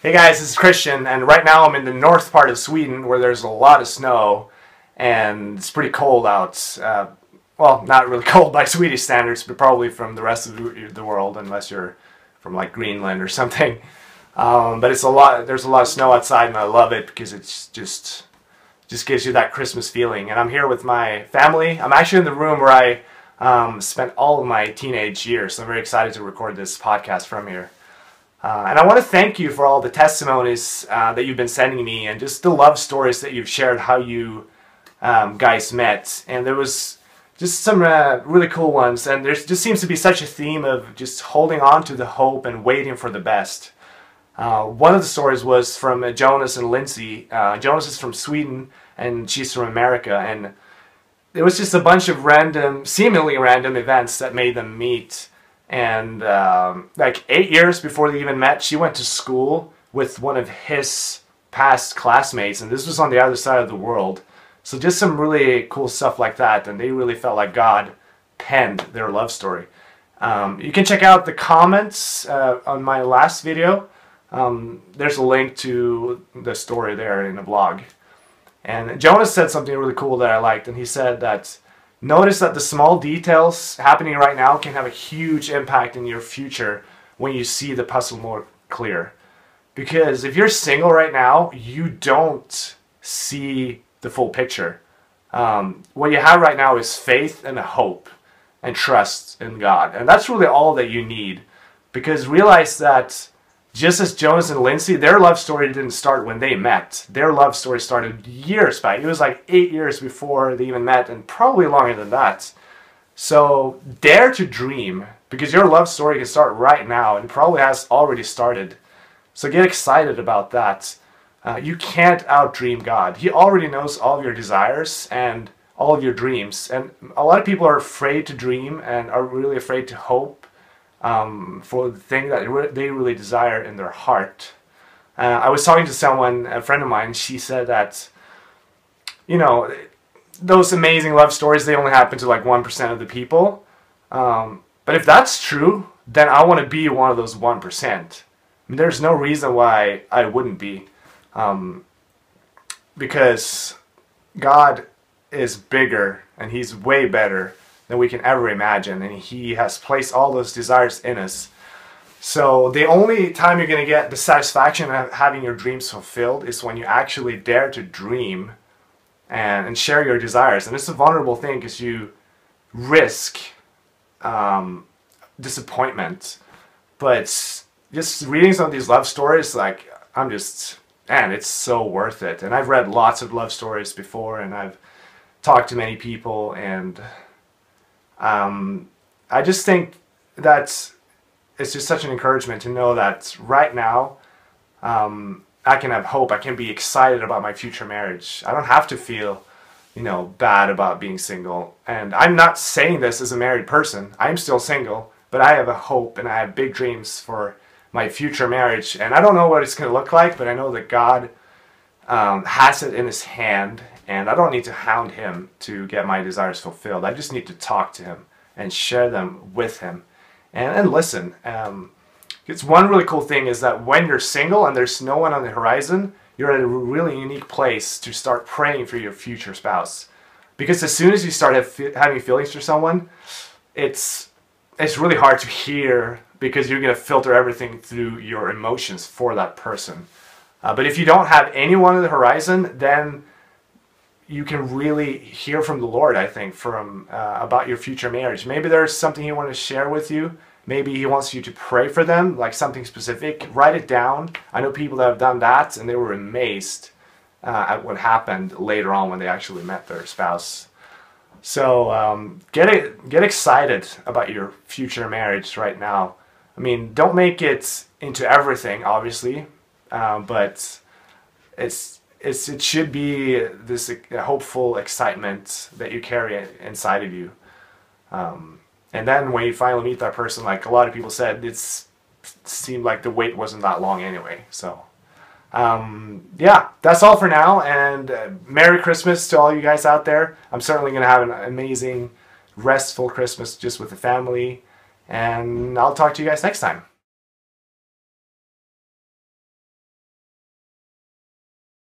Hey guys, this is Christian, and right now I'm in the north part of Sweden where there's a lot of snow and it's pretty cold out. Well, not really cold by Swedish standards, but probably from the rest of the world, unless you're from like Greenland or something. But it's there's a lot of snow outside, and I love it because it's just gives you that Christmas feeling. And I'm here with my family. I'm actually in the room where I spent all of my teenage years, so I'm very excited to record this podcast from here. And I want to thank you for all the testimonies that you've been sending me, and just the love stories that you've shared, how you guys met. And there was just some really cool ones, and there just seems to be such a theme of just holding on to the hope and waiting for the best. One of the stories was from Jonas and Lindsay. Jonas is from Sweden and she's from America, and it was just a bunch of seemingly random events that made them meet. And like 8 years before they even met, she went to school with one of his past classmates, and this was on the other side of the world. So just some really cool stuff like that, and they really felt like God penned their love story. You can check out the comments on my last video. There's a link to the story there in the blog. And Jonas said something really cool that I liked, and he said that notice that the small details happening right now can have a huge impact in your future when you see the puzzle more clear. Because if you're single right now, you don't see the full picture. What you have right now is faith and a hope and trust in God. And that's really all that you need. Because realize that just as Jonas and Lindsay, their love story didn't start when they met. Their love story started years back. It was like 8 years before they even met, and probably longer than that. So dare to dream, because your love story can start right now and probably has already started. So get excited about that. You can't outdream God. He already knows all of your desires and all of your dreams. And a lot of people are afraid to dream and are really afraid to hope for the thing that they really desire in their heart. I was talking to someone, a friend of mine, she said that, you know, those amazing love stories, they only happen to like 1% of the people. But if that's true, then I want to be one of those 1%. I mean, there's no reason why I wouldn't be. Because God is bigger and He's way better than we can ever imagine, and He has placed all those desires in us. So the only time you're going to get the satisfaction of having your dreams fulfilled is when you actually dare to dream and share your desires. And it's a vulnerable thing because you risk disappointment. But just reading some of these love stories, like, man, it's so worth it. And I've read lots of love stories before, and I've talked to many people, and I just think that it's just such an encouragement to know that right now I can have hope. I can be excited about my future marriage. I don't have to feel, you know, bad about being single. And I'm not saying this as a married person. I'm still single, but I have a hope and I have big dreams for my future marriage. And I don't know what it's going to look like, but I know that God has it in His hand. And I don't need to hound Him to get my desires fulfilled. I just need to talk to Him and share them with Him and listen. It's one really cool thing is that when you're single and there's no one on the horizon, you're at a really unique place to start praying for your future spouse. Because as soon as you start having feelings for someone, it's really hard to hear, because you're going to filter everything through your emotions for that person. But if you don't have anyone on the horizon, then you can really hear from the Lord, I think, about your future marriage. Maybe there's something He wants to share with you. Maybe He wants you to pray for them, like something specific. Write it down. I know people that have done that, and they were amazed at what happened later on when they actually met their spouse. So get excited about your future marriage right now. I mean, don't make it into everything, obviously, but it should be this hopeful excitement that you carry inside of you. And then when you finally meet that person, like a lot of people said, it seemed like the wait wasn't that long anyway. So, yeah, that's all for now. And Merry Christmas to all you guys out there. I'm certainly going to have an amazing, restful Christmas just with the family. And I'll talk to you guys next time.